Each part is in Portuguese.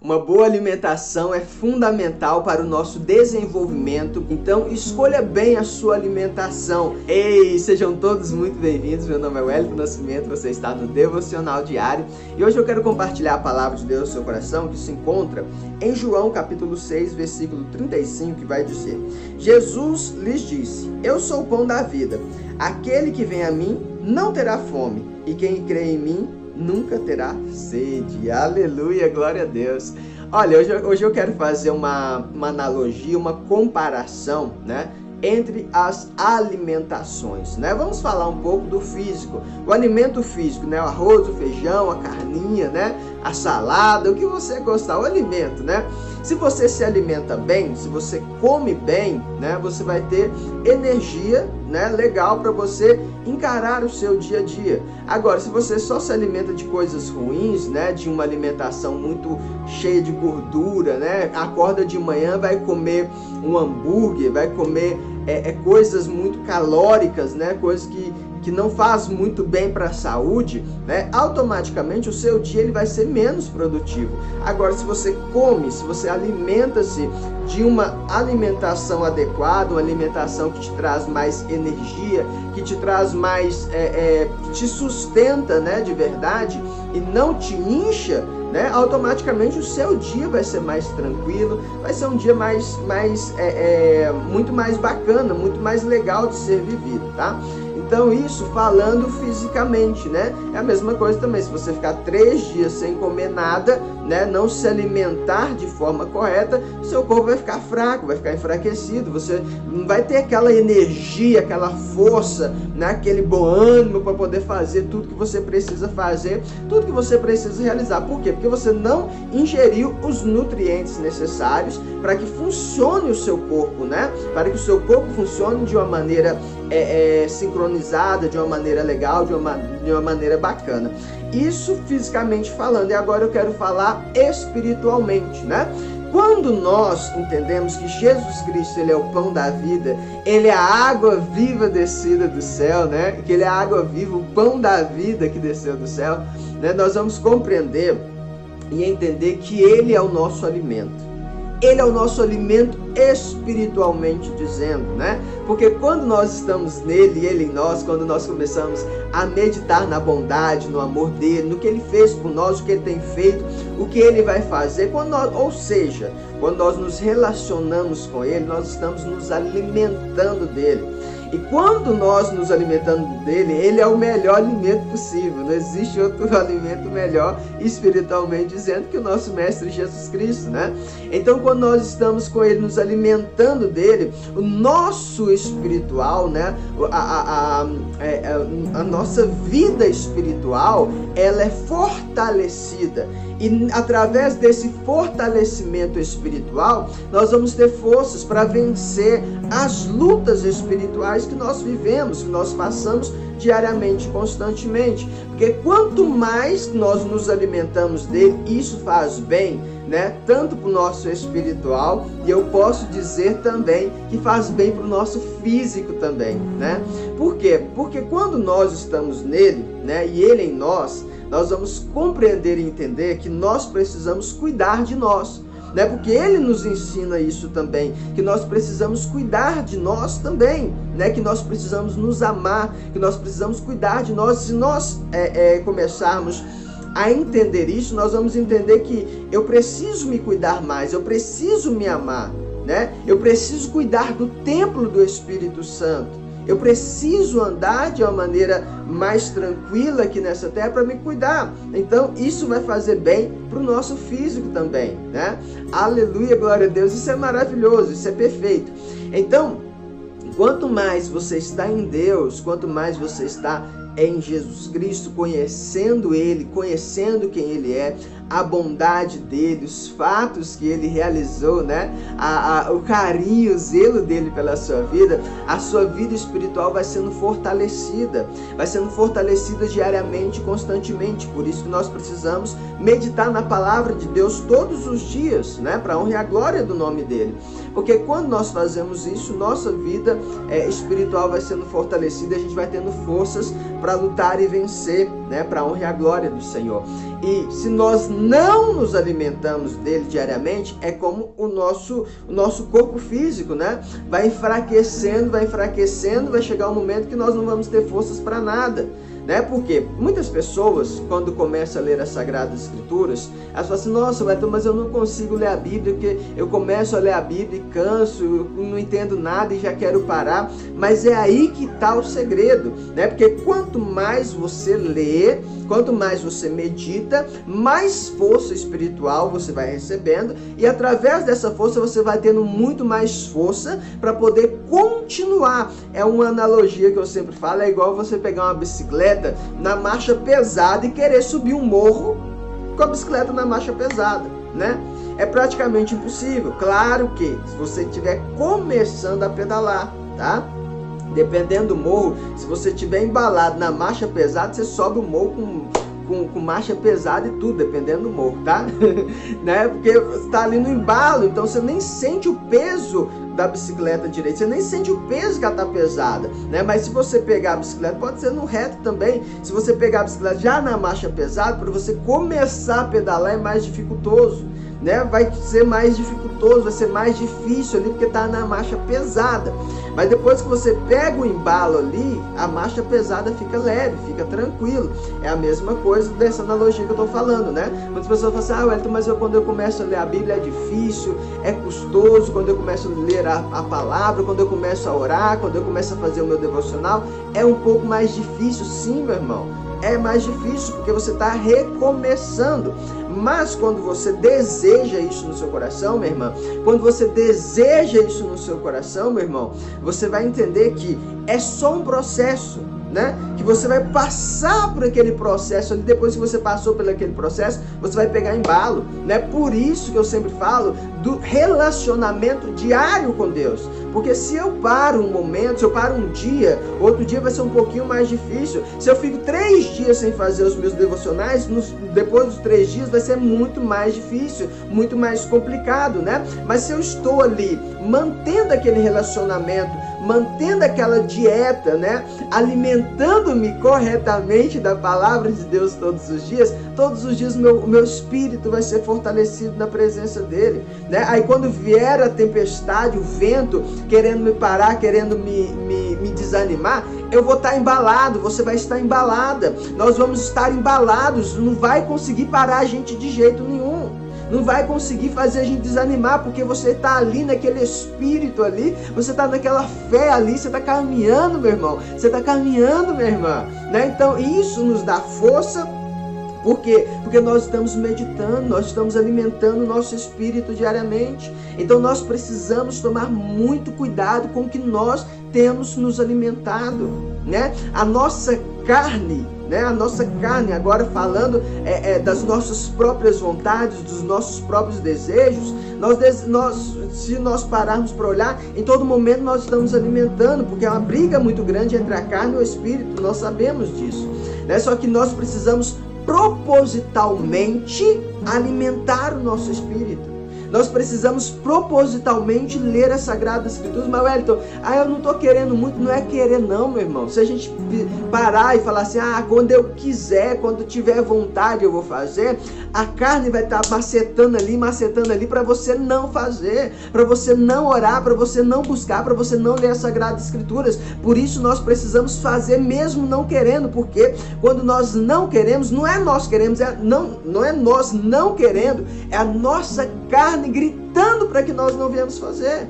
Uma boa alimentação é fundamental para o nosso desenvolvimento, então escolha bem a sua alimentação. Ei, sejam todos muito bem-vindos, meu nome é Wellington Nascimento, você está no Devocional Diário e hoje eu quero compartilhar a palavra de Deus no seu coração, que se encontra em João capítulo 6, versículo 35, que vai dizer: Jesus lhes disse: eu sou o pão da vida, aquele que vem a mim não terá fome, e quem crê em mim nunca terá sede. Aleluia, glória a Deus. Olha, hoje eu quero fazer uma analogia, uma comparação, né, entre as alimentações, né? Vamos falar um pouco do físico, o alimento físico, né? O arroz, o feijão, a carninha, né? A salada, o que você gostar, o alimento, né? Se você se alimenta bem, se você come bem, né? Você vai ter energia, né? Legal para você encarar o seu dia a dia. Agora, se você só se alimenta de coisas ruins, né? De uma alimentação muito cheia de gordura, né? Acorda de manhã, vai comer um hambúrguer, vai comer coisas muito calóricas, né? Coisas que não faz muito bem para a saúde, né? Automaticamente o seu dia ele vai ser menos produtivo. Agora, se você come, se você alimenta-se de uma alimentação adequada, uma alimentação que te traz mais energia, que te traz mais, que te sustenta, né, de verdade, e não te incha, né, automaticamente o seu dia vai ser mais tranquilo, vai ser um dia muito mais bacana, muito mais legal de ser vivido, tá? Então isso falando fisicamente, né? É a mesma coisa também, se você ficar 3 dias sem comer nada, né? Não se alimentar de forma correta, seu corpo vai ficar fraco, vai ficar enfraquecido, você não vai ter aquela energia, aquela força, né? Aquele bom ânimo para poder fazer tudo que você precisa fazer, tudo que você precisa realizar. Por quê? Porque você não ingeriu os nutrientes necessários para que funcione o seu corpo, né? Para que o seu corpo funcione de uma maneira sincronizada, de uma maneira legal, de uma maneira bacana. Isso fisicamente falando. E agora eu quero falar espiritualmente, né? Quando nós entendemos que Jesus Cristo ele é o pão da vida, ele é a água viva descida do céu, né? Que ele é a água viva, o pão da vida que desceu do céu, né? Nós vamos compreender e entender que ele é o nosso alimento. Ele é o nosso alimento espiritualmente dizendo, né? Porque quando nós estamos nele e ele em nós, quando nós começamos a meditar na bondade, no amor dele, no que ele fez por nós, o que ele tem feito, o que ele vai fazer, quando nós nos relacionamos com ele, nós estamos nos alimentando dele. E quando nós nos alimentamos dele, ele é o melhor alimento possível. Não existe outro alimento melhor, espiritualmente dizendo, que o nosso Mestre Jesus Cristo, né? Então, quando nós estamos com ele, nos alimentando dele, o nosso espiritual, né? A nossa vida espiritual, ela é fortalecida. E através desse fortalecimento espiritual, nós vamos ter forças para vencer as lutas espirituais que nós vivemos, que nós passamos diariamente, constantemente. Porque quanto mais nós nos alimentamos dele, isso faz bem, né? Tanto para o nosso espiritual, e eu posso dizer também que faz bem para o nosso físico também, né? Por quê? Porque quando nós estamos nele, né, e ele em nós, nós vamos compreender e entender que nós precisamos cuidar de nós, né? Porque ele nos ensina isso também, que nós precisamos cuidar de nós também, né? Que nós precisamos nos amar, que nós precisamos cuidar de nós. Se nós começarmos a entender isso, nós vamos entender que eu preciso me cuidar mais, eu preciso me amar, né? Eu preciso cuidar do templo do Espírito Santo. Eu preciso andar de uma maneira mais tranquila aqui nessa terra para me cuidar. Então, isso vai fazer bem para o nosso físico também, né? Aleluia, glória a Deus. Isso é maravilhoso, isso é perfeito. Então, quanto mais você está em Deus, quanto mais você está em Jesus Cristo, conhecendo ele, conhecendo quem ele é, a bondade dele, os fatos que ele realizou, né? O carinho, o zelo dele pela sua vida, a sua vida espiritual vai sendo fortalecida diariamente, constantemente. Por isso que nós precisamos meditar na palavra de Deus todos os dias, né? Para a honra e a glória do nome dele. Porque quando nós fazemos isso, nossa vida espiritual vai sendo fortalecida, a gente vai tendo forças para lutar e vencer, né? Para a honra e a glória do Senhor. E se nós não nos alimentamos dele diariamente, é como o nosso corpo físico, né? Vai enfraquecendo, vai chegar um momento que nós não vamos ter forças para nada. Né? Porque muitas pessoas, quando começam a ler as Sagradas Escrituras, elas falam assim: nossa, Wellington, mas eu não consigo ler a Bíblia, porque eu começo a ler a Bíblia e canso, eu não entendo nada e já quero parar. Mas é aí que está o segredo, né? Porque quanto mais você lê, quanto mais você medita, mais força espiritual você vai recebendo, e através dessa força você vai tendo muito mais força para poder continuar. É uma analogia que eu sempre falo, é igual você pegar uma bicicleta na marcha pesada e querer subir um morro com a bicicleta na marcha pesada, né? É praticamente impossível. Claro que se você estiver começando a pedalar, tá? Dependendo do morro, se você estiver embalado na marcha pesada, você sobe o morro com marcha pesada e tudo, dependendo do morro, tá? Né? Porque você tá ali no embalo, então você nem sente o peso da bicicleta direito, você nem sente o peso que ela tá pesada, né? Mas se você pegar a bicicleta, pode ser no reto também, se você pegar a bicicleta já na marcha pesada, para você começar a pedalar é mais dificultoso, né? Vai ser mais dificultoso, vai ser mais difícil ali, porque tá na marcha pesada. Mas depois que você pega o embalo ali, a marcha pesada fica leve, fica tranquilo. É a mesma coisa dessa analogia que eu tô falando, né? Muitas pessoas falam assim: ah, Wellington, mas quando eu começo a ler a Bíblia é difícil, é custoso, quando eu começo a ler a palavra, quando eu começo a orar, quando eu começo a fazer o meu devocional, é um pouco mais difícil. Sim, meu irmão, é mais difícil, porque você está recomeçando. Mas quando você deseja isso no seu coração, minha irmã, quando você deseja isso no seu coração, meu irmão, você vai entender que é só um processo, né? Que você vai passar por aquele processo ali, depois que você passou por aquele processo, você vai pegar embalo, né? Por isso que eu sempre falo do relacionamento diário com Deus. Porque se eu paro um momento, se eu paro um dia, outro dia vai ser um pouquinho mais difícil. Se eu fico 3 dias sem fazer os meus devocionais, depois dos 3 dias vai ser muito mais difícil, muito mais complicado, né? Mas se eu estou ali mantendo aquele relacionamento, mantendo aquela dieta, né? Alimentando-me corretamente da palavra de Deus todos os dias o meu espírito vai ser fortalecido na presença dele, né? Aí quando vier a tempestade, o vento querendo me parar, querendo me desanimar, eu vou estar embalado, você vai estar embalada, nós vamos estar embalados, não vai conseguir parar a gente de jeito nenhum. Não vai conseguir fazer a gente desanimar, porque você está ali naquele espírito ali, você está naquela fé ali, você está caminhando, meu irmão, você está caminhando, minha irmã, né? Então isso nos dá força. Por quê? Porque nós estamos meditando, nós estamos alimentando o nosso espírito diariamente. Então nós precisamos tomar muito cuidado com o que nós temos nos alimentado, né? A nossa carne, né? A nossa carne, agora falando das nossas próprias vontades, dos nossos próprios desejos, se nós pararmos para olhar, em todo momento nós estamos alimentando, porque é uma briga muito grande entre a carne e o espírito, nós sabemos disso, né? Só que nós precisamos propositalmente alimentar o nosso espírito. Nós precisamos propositalmente ler as Sagradas Escrituras. Mas Wellington, eu não estou querendo muito. Não é querer não, meu irmão. Se a gente parar e falar assim, quando eu quiser, quando tiver vontade eu vou fazer, a carne vai estar macetando ali para você não fazer, para você não orar, para você não buscar, para você não ler as Sagradas Escrituras. Por isso nós precisamos fazer mesmo não querendo, porque quando nós não queremos, não é nós queremos, não é nós não querendo, é a nossa carne gritando para que nós não viemos fazer.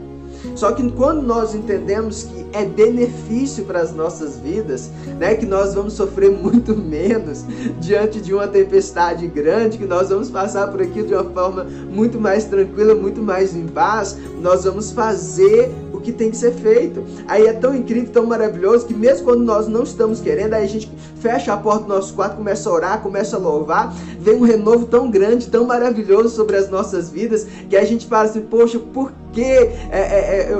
Só que quando nós entendemos que é benefício para as nossas vidas, né, que nós vamos sofrer muito menos diante de uma tempestade grande, que nós vamos passar por aqui de uma forma muito mais tranquila, muito mais em paz, nós vamos fazer o que tem que ser feito. Aí é tão incrível, tão maravilhoso, que mesmo quando nós não estamos querendo, aí a gente fecha a porta do nosso quarto, começa a orar, começa a louvar, vem um renovo tão grande, tão maravilhoso sobre as nossas vidas, que a gente fala assim, poxa, por que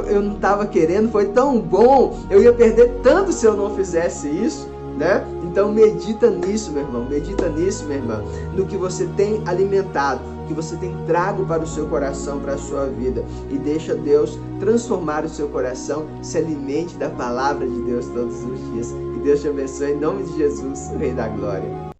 eu não estava querendo? Foi tão bom, eu ia perder tanto se eu não fizesse isso, né? Então medita nisso, meu irmão, medita nisso, minha irmã, no que você tem alimentado, que você tem trago para o seu coração, para a sua vida, e deixa Deus transformar o seu coração, se alimente da palavra de Deus todos os dias, e Deus te abençoe em nome de Jesus, o Rei da Glória.